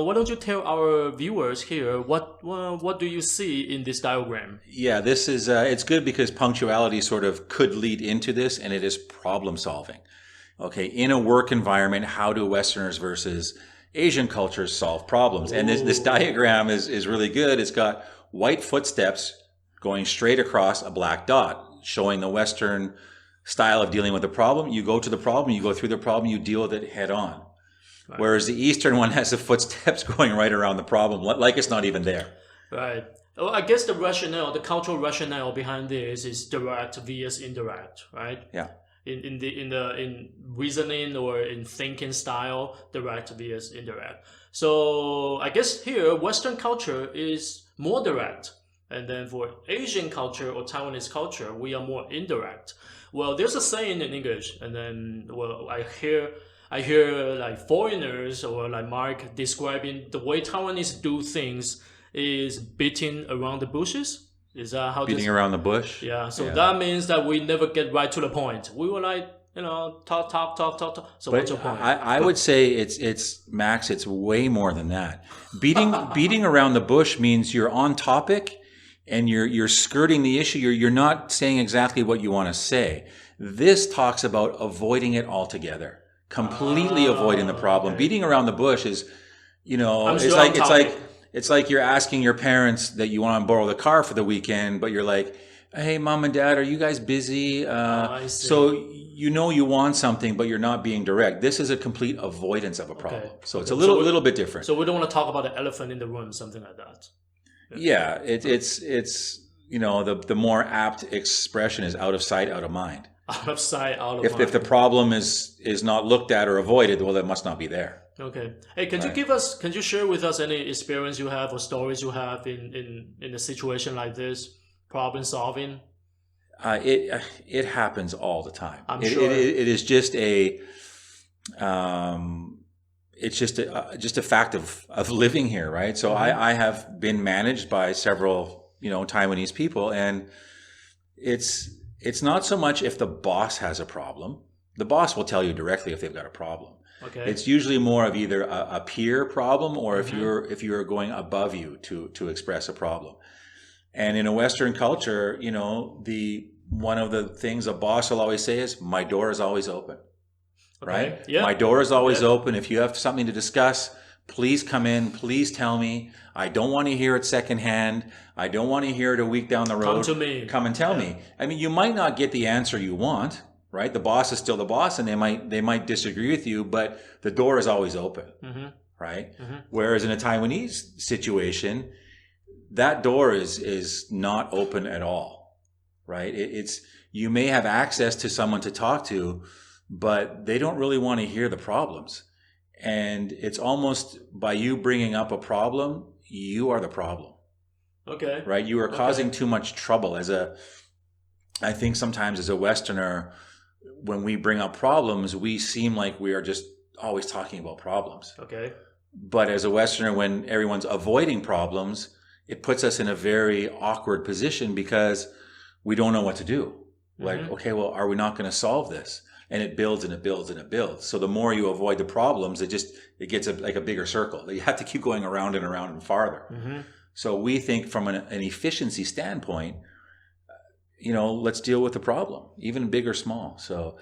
why don't you tell our viewers here what do you see in this diagram? Yeah, this is it's good because punctuality sort of could lead into this, and it is problem solving. Okay, in a work environment, how do Westerners versus Asian cultures solve problems? And this diagram is really good. It's got white footsteps going straight across a black dot, showing the Western style of dealing with the problem. You go to the problem, you go through the problem, you deal with it head on. Right. Whereas the Eastern one has the footsteps going right around the problem, like it's not even there. Right. Well, I guess the cultural rationale behind this is direct vs indirect, right? Yeah. In reasoning or in thinking style, direct vs indirect. So I guess here Western culture is more direct, and then for Asian culture or Taiwanese culture, we are more indirect. Well, there's a saying in English, and then I hear like foreigners or like Mark describing the way Taiwanese do things is beating around the bushes. Is that how beating around the bush? Yeah. So that means that we never get right to the point. We were like, talk. So but what's your point? I would say it's Max. It's way more than that. Beating around the bush means you're on topic and you're skirting the issue. You're not saying exactly what you want to say. This talks about avoiding it altogether. Completely avoiding the problem. Okay. Beating around the bush is, it's like you're asking your parents that you want to borrow the car for the weekend, but you're like, hey, mom and dad, are you guys busy? So you want something, but you're not being direct. This is a complete avoidance of a problem. Okay. So it's a little bit different. So we don't want to talk about the elephant in the room, something like that. Yeah, it's the more apt expression is out of sight, out of mind. Out of sight, out of mind. If the problem is not looked at or avoided, well, it must not be there. Okay. Hey, can you share with us any experience you have or stories you have in a situation like this, problem solving? It happens all the time. I'm sure. It is just it's just a fact of living here, right? So mm-hmm. I have been managed by several, Taiwanese people, and it's not so much if the boss has a problem. The boss will tell you directly if they've got a problem. Okay. It's usually more of either a peer problem or mm-hmm. if you're going above you to express a problem. And in a Western culture, one of the things a boss will always say is, "My door is always open." Okay. Right? Yeah. My door is always open. If you have something to discuss, please come in. Please tell me. I don't want to hear it secondhand. I don't want to hear it a week down the road. Come to me. Come and tell me. I mean, you might not get the answer you want, right? The boss is still the boss, and they might disagree with you, but the door is always open, mm-hmm. right? Mm-hmm. Whereas in a Taiwanese situation, that door is not open at all, right? It's you may have access to someone to talk to, but they don't really want to hear the problems. And it's almost by you bringing up a problem, you are the problem. Okay. Right? You are causing too much trouble. I think sometimes as a Westerner, when we bring up problems, we seem like we are just always talking about problems. Okay. But as a Westerner, when everyone's avoiding problems, it puts us in a very awkward position because we don't know what to do. Mm-hmm. Like, okay, well, are we not going to solve this? And it builds and it builds and it builds. So the more you avoid the problems, it gets like a bigger circle. You have to keep going around and around and farther. Mm-hmm. So we think from an efficiency standpoint, let's deal with the problem, even big or small. So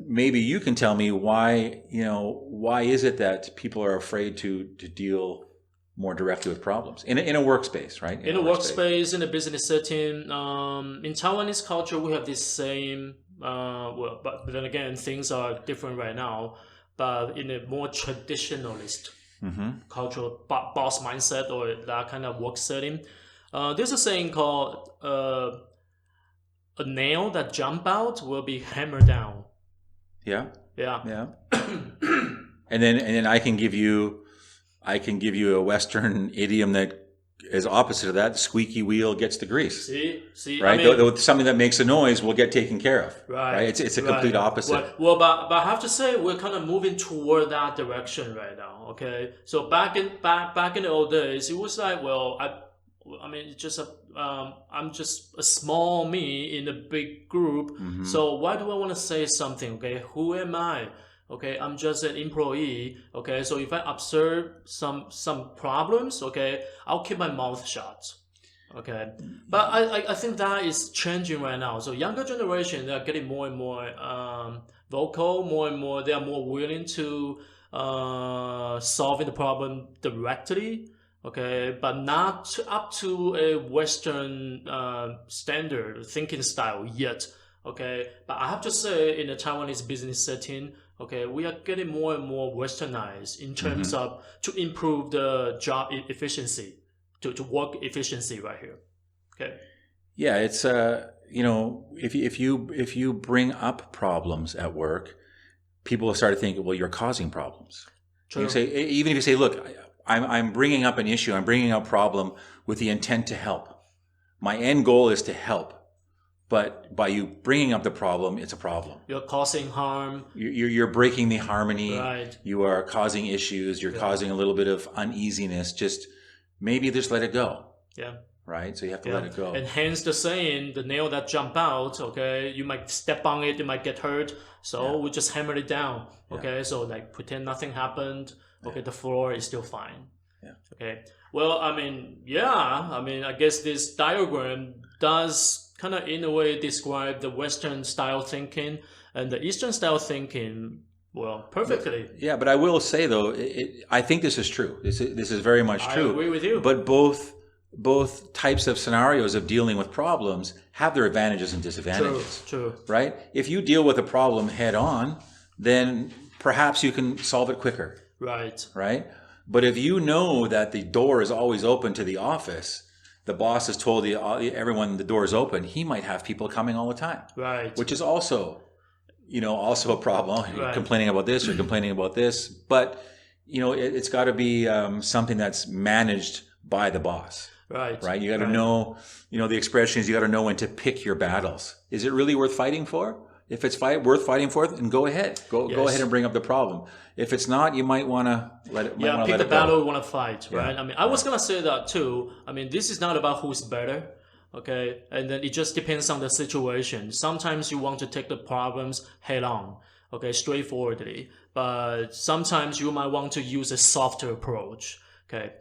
maybe you can tell me why is it that people are afraid to deal more directly with problems in a workspace, right? In a workspace, in a business setting. In Taiwanese culture, we have this same, but then again, things are different right now. But in a more traditionalist mm-hmm. cultural boss mindset or that kind of work setting, there's a saying called a nail that jump out will be hammered down. Yeah. Yeah. Yeah. and then I can give you a Western idiom that is opposite of that. Squeaky wheel gets the grease. See, right? I mean, something that makes a noise will get taken care of. Right. It's a complete opposite. Well, but I have to say we're kind of moving toward that direction right now. Okay. So back in the old days, it was like, well, I mean, it's just I'm just a small me in a big group. Mm-hmm. So why do I want to say something? Okay, who am I? Okay, I'm just an employee. Okay, so if I observe some problems, okay, I'll keep my mouth shut. Okay, but I think that is changing right now. So younger generation, they are getting more and more vocal, more and more. They are more willing to solving the problem directly. Okay, but not up to a Western standard thinking style yet. Okay, but I have to say, in the Taiwanese business setting, okay, we are getting more and more westernized in terms Hmm. of to improve the job efficiency, to work efficiency right here. Okay. Yeah, it's if you bring up problems at work, people will start to think, well, you're causing problems. You True. say, even if you say, look, I'm bringing up an issue, I'm bringing up a problem with the intent to help. My end goal is to help. But by you bringing up the problem, it's a problem. You're causing harm. You're breaking the harmony. Right. You are causing issues. You're Yeah. causing a little bit of uneasiness. Just maybe just let it go, Yeah. right? So you have to let Yeah. it go. And hence the saying, the nail that jump out, okay, you might step on it, you might get hurt. So Yeah. we just hammer it down. Yeah. Okay. So like pretend nothing happened. Okay, Yeah. the floor is still fine. Yeah. Okay. Well, I mean, yeah, I mean, I guess this diagram does kind of in a way describe the Western style thinking and the Eastern style thinking, well, perfectly. Yeah, but I will say though, I think this is true. This is very much I true. agree with you. But both types of scenarios of dealing with problems have their advantages and disadvantages. True. Right? If you deal with a problem head on, then perhaps you can solve it quicker. Right. Right? But if you know that the door is always open to the office, the boss has told everyone the door is open, he might have people coming all the time. Right. Which is also a problem. You're Right. complaining about this, you're complaining about this. But, it's got to be something that's managed by the boss. Right. Right? You got to know, the expression is you got to know when to pick your battles. Is it really worth fighting for? If it's worth fighting for, then go ahead. Go ahead and bring up the problem. If it's not, you might want to let it. Yeah, pick the battle you want to fight, right? Yeah. I mean, I was gonna say that too. I mean, this is not about who's better, okay? And then it just depends on the situation. Sometimes you want to take the problems head on, okay, straightforwardly. But sometimes you might want to use a softer approach, okay?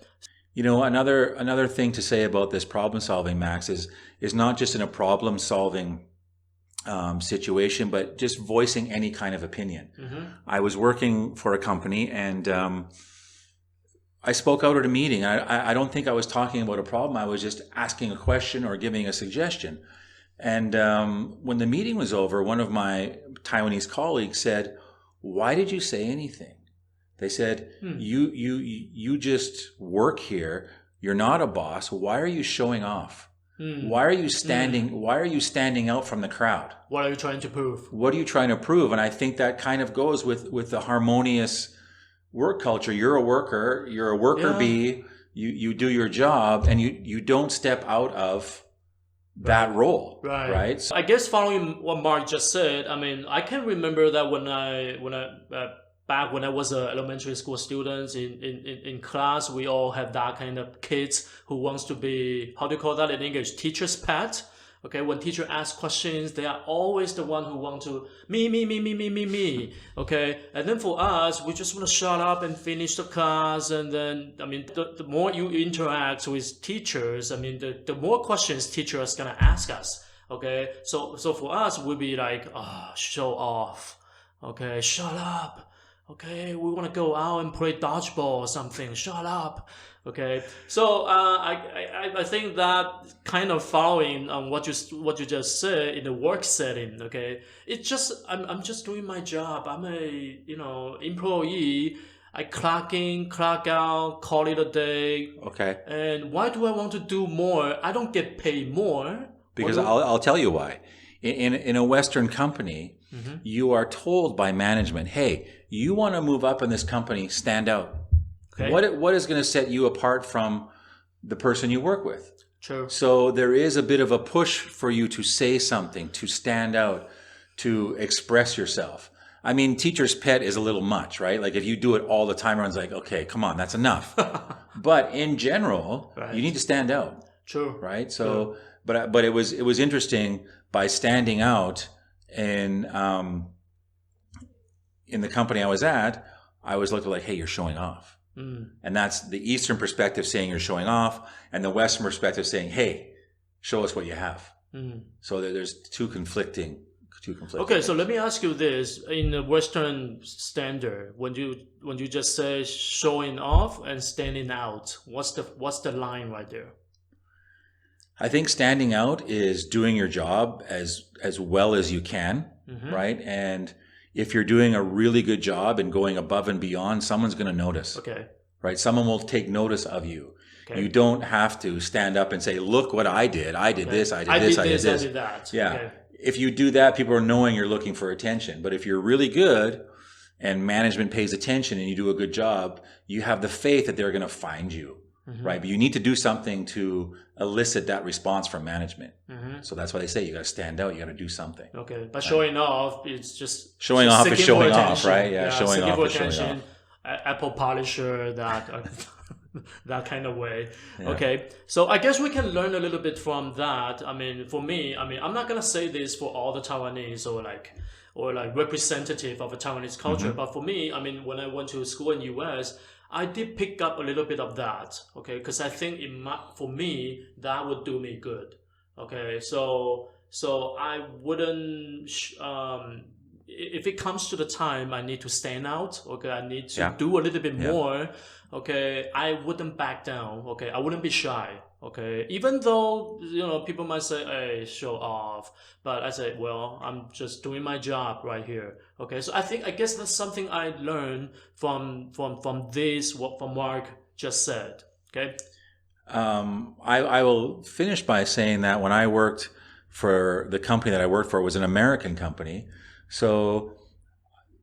Another thing to say about this problem solving, Max, is not just in a problem solving situation, but just voicing any kind of opinion. Mm-hmm. I was working for a company and I spoke out at a meeting. I don't think I was talking about a problem. I was just asking a question or giving a suggestion. And when the meeting was over, one of my Taiwanese colleagues said, "Why did you say anything?" They said, You just work here. You're not a boss. Why are you showing off? Why are you standing out from the crowd? What are you trying to prove? What are you trying to prove? And I think that kind of goes with the harmonious work culture. You're a worker. You're a worker bee. You do your job, and you don't step out of that role. Right. So I guess following what Mark just said, I mean, I can remember that back when I was an elementary school student in class, we all have that kind of kids who wants to be, how do you call that in English? Teacher's pet. Okay, when teacher asks questions, they are always the one who want to me. Okay, and then for us, we just want to shut up and finish the class. And then, I mean, the more you interact with teachers, I mean, the more questions teachers gonna ask us. Okay, so for us, we'll be like, show off. Okay, shut up. Okay, we want to go out and play dodgeball or something. Shut up. Okay, so I think that kind of following on what you just said in the work setting. Okay, it's just I'm just doing my job. I'm a employee. I clock in, clock out, call it a day. Okay. And why do I want to do more? I don't get paid more. Because I'll tell you why. In a Western company, you are told by management, hey, you want to move up in this company, stand out. Okay. What is going to set you apart from the person you work with? True. So there is a bit of a push for you to say something, to stand out, to express yourself. I mean, teacher's pet is a little much, right? Like if you do it all the time, everyone's like, okay, come on, that's enough. But in general, you need to stand out. True. Right? So, but it was interesting by standing out and in the company I was at, I was looked at like, hey, you're showing off. And that's the Eastern perspective saying you're showing off, and the Western perspective saying, hey, show us what you have. So there's two conflicting. Okay, so let me ask you this: in the Western standard, when you just say showing off and standing out, what's the line right there? I think standing out is doing your job as well as you can, right? And if you're doing a really good job and going above and beyond, someone's going to notice. Okay. Right? Someone will take notice of you. Okay. You don't have to stand up and say, "Look what I did. I did this. I did this. I did this. I did that." Yeah. Okay. If you do that, people are knowing you're looking for attention. But if you're really good and management pays attention and you do a good job, you have the faith that they're going to find you. Right? But you need to do something to elicit that response from management. So that's why they say you got to stand out. You got to do something. Okay. But showing off, it's just showing just off is showing off, attention. right? Yeah, showing off is showing off. Apple polisher, that that kind of way. Yeah. Okay. So I guess we can learn a little bit from that. I mean, for me, I'm not gonna say this for all the Taiwanese or like representative of a Taiwanese culture, but for me, I mean, when I went to school in US, I did pick up a little bit of that, okay? Because I think for me, that would do me good, okay? So I wouldn't, if it comes to the time I need to stand out, okay? I need to do a little bit more, okay? I wouldn't back down, okay? I wouldn't be shy, okay? Even though, people might say, hey, show off. But I say, well, I'm just doing my job right here, okay? So I guess that's something I learned from this, what Mark just said, okay? I will finish by saying that when I worked for the company that I worked for, it was an American company. So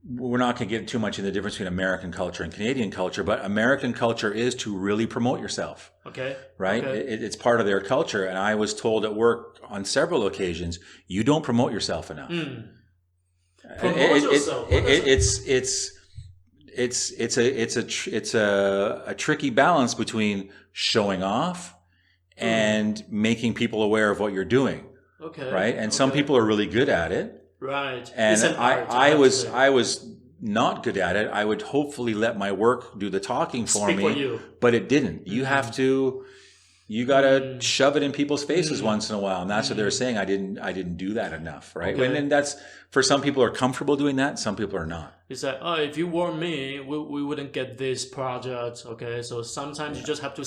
we're not going to get too much in the difference between American culture and Canadian culture, but American culture is to really promote yourself. Okay. Right? Okay. It's part of their culture. And I was told at work on several occasions, you don't promote yourself enough. Promote yourself. It's a tricky balance between showing off and making people aware of what you're doing. Okay. Right? And some people are really good at it. Right. And I was not good at it. I would hopefully let my work do the talking for me, for you. But it didn't. You have to, you got to shove it in people's faces once in a while. And that's what they're saying. I didn't do that enough. Right. Okay. And that's, for some people are comfortable doing that. Some people are not. It's like, if you were me, we wouldn't get this project. Okay. So sometimes you just have to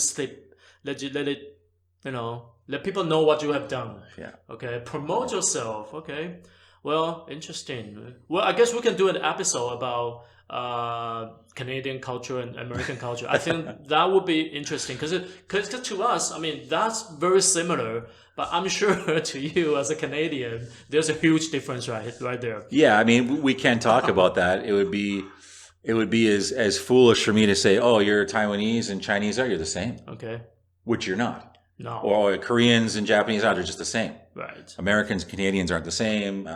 let people know what you have done. Yeah. Okay. Promote yourself. Okay. Well, interesting. Well, I guess we can do an episode about Canadian culture and American culture. I think that would be interesting because to us, I mean, that's very similar. But I'm sure to you as a Canadian, there's a huge difference right there. Yeah, I mean, we can talk about that. It would be as foolish for me to say, oh, you're Taiwanese and Chinese you're the same. Okay. Which you're not. No. Or Koreans and Japanese they're just the same. Right. Americans and Canadians aren't the same.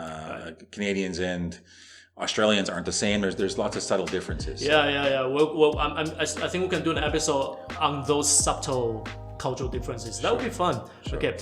Canadians and Australians aren't the same. There's lots of subtle differences. Yeah. Well, I think we can do an episode on those subtle cultural differences. That would be fun. Sure. Okay.